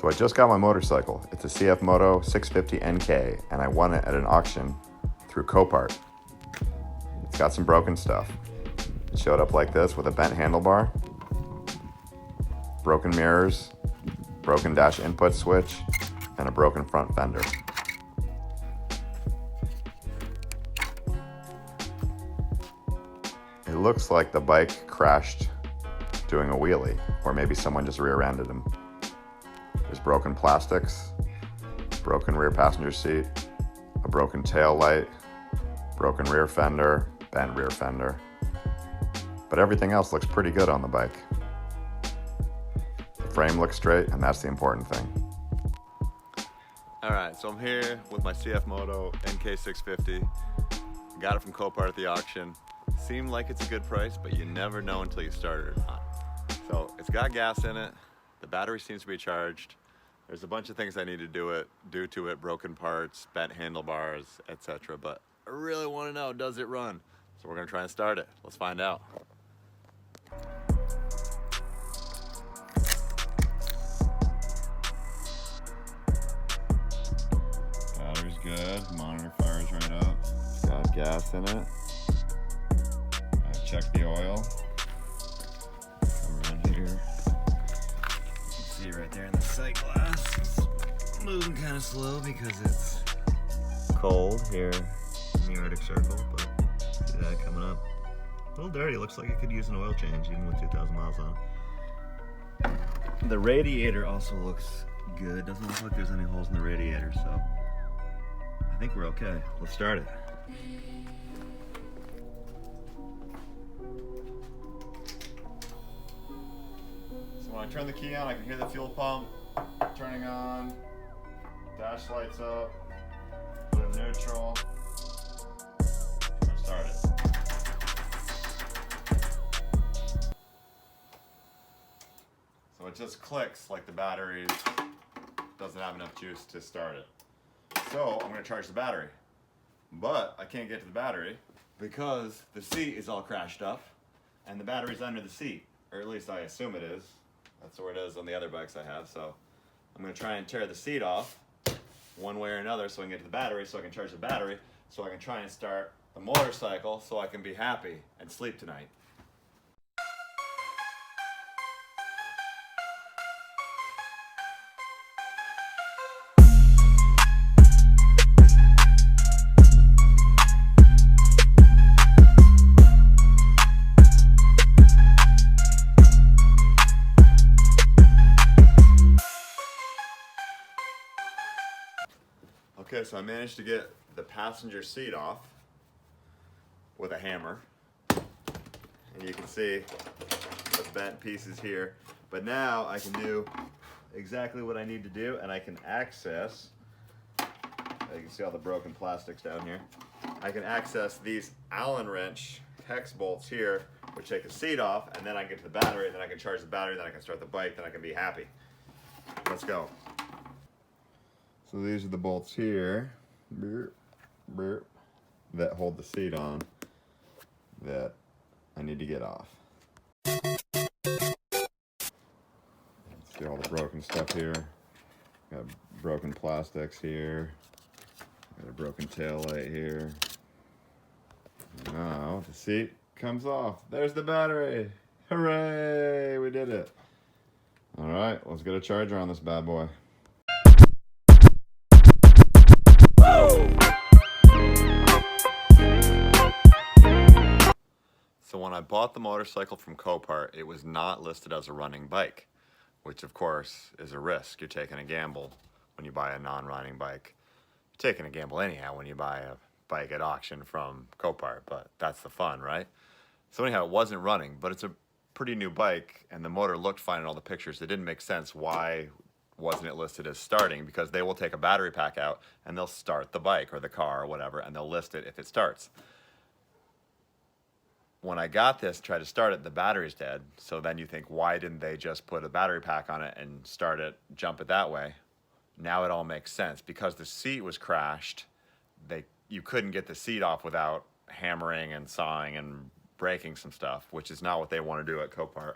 So I just got my motorcycle. It's a CFMoto 650 NK, and I won it at an auction through Copart. It's got some broken stuff. It showed up like this with a bent handlebar, broken mirrors, broken dash input switch, and a broken front fender. It looks like the bike crashed doing a wheelie, or maybe someone just rear-ended him. There's broken plastics, broken rear passenger seat, a broken tail light, broken rear fender, bent rear fender. But everything else looks pretty good on the bike. The frame looks straight, and that's the important thing. All right, so I'm here with my CFMoto NK650. Got it from Copart at the auction. Seemed like it's a good price, but you never know until you start it or not. So it's got gas in it. The battery seems to be charged. There's a bunch of things I need to do to it, broken parts, bent handlebars, etc. But I really want to know, does it run? So we're gonna try and start it. Let's find out. Battery's good, monitor fires right up. It's got gas in it. I checked the oil. Come around here. You can see right there in the sight glass. It's moving kind of slow because it's cold here in the Arctic Circle, but see that coming up. A little dirty, looks like it could use an oil change even with 2,000 miles on it. The radiator also looks good. Doesn't look like there's any holes in the radiator, so I think we're okay. Let's start it. So when I turn the key on, I can hear the fuel pump turning on, dash lights up, put it in neutral, and start it. So it just clicks like the battery doesn't have enough juice to start it. So I'm going to charge the battery, but I can't get to the battery because the seat is all crashed up and the battery's under the seat, or at least I assume it is. That's where it is on the other bikes I have. So I'm going to try and tear the seat off one way or another so I can get to the battery, so I can charge the battery, so I can try and start the motorcycle so I can be happy and sleep tonight. Okay, so I managed to get the passenger seat off with a hammer. And you can see the bent pieces here. But now I can do exactly what I need to do, and I can access, you can see all the broken plastics down here. I can access these Allen wrench hex bolts here, which take the seat off, and then I can get to the battery, and then I can charge the battery, then I can start the bike, then I can be happy. Let's go. So these are the bolts here that hold the seat on that I need to get off. See all the broken stuff here. Got broken plastics here. Got a broken tail light here. Now the seat comes off. There's the battery. Hooray! We did it. All right, let's get a charger on this bad boy. So when I bought the motorcycle from Copart, it was not listed as a running bike, which of course is a risk. You're taking a gamble when you buy a non-running bike. You're taking a gamble anyhow when you buy a bike at auction from Copart, but that's the fun, right? So anyhow, it wasn't running, but it's a pretty new bike, and the motor looked fine in all the pictures. It didn't make sense why wasn't it listed as starting, because they will take a battery pack out and they'll start the bike or the car or whatever, and they'll list it if it starts. When I got this, tried to start it, the battery's dead. So then you think, why didn't they just put a battery pack on it and start it, jump it that way? Now it all makes sense. Because the seat was crashed, you couldn't get the seat off without hammering and sawing and breaking some stuff, which is not what they want to do at Copart.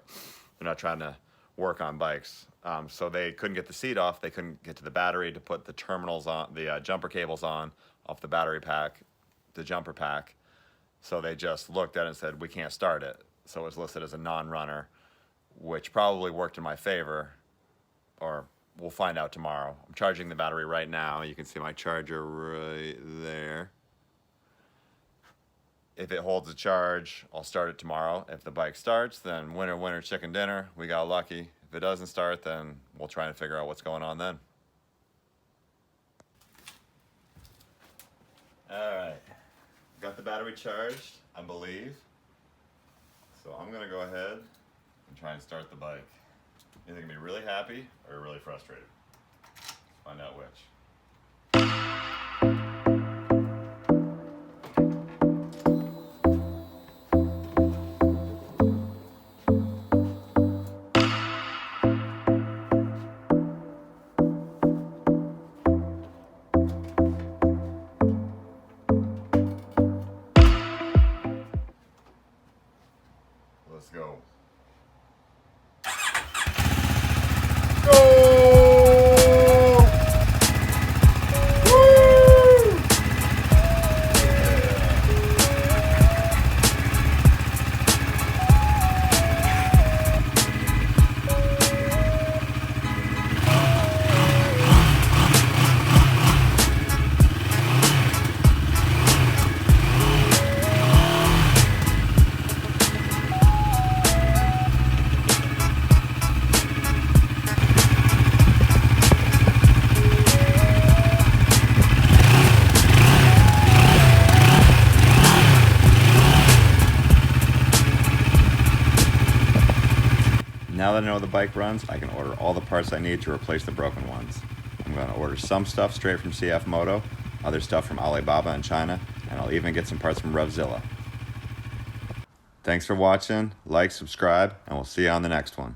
They're not trying to work on bikes. So they couldn't get the seat off. They couldn't get to the battery to put the terminals on, the jumper cables on off the battery pack, the jumper pack. So they just looked at it and said, we can't start it. So it was listed as a non-runner, which probably worked in my favor, or we'll find out tomorrow. I'm charging the battery right now. You can see my charger right there. If it holds a charge, I'll start it tomorrow. If the bike starts, then winner, winner, chicken dinner. We got lucky. If it doesn't start, then we'll try and figure out what's going on then. All right, got the battery charged, I believe. So I'm gonna go ahead and try and start the bike. Either gonna be really happy or really frustrated. Let's find out which. Let's go. Now that I know the bike runs, I can order all the parts I need to replace the broken ones. I'm going to order some stuff straight from CFMoto, other stuff from Alibaba in China, and I'll even get some parts from Revzilla. Thanks for watching, like, subscribe, and we'll see you on the next one.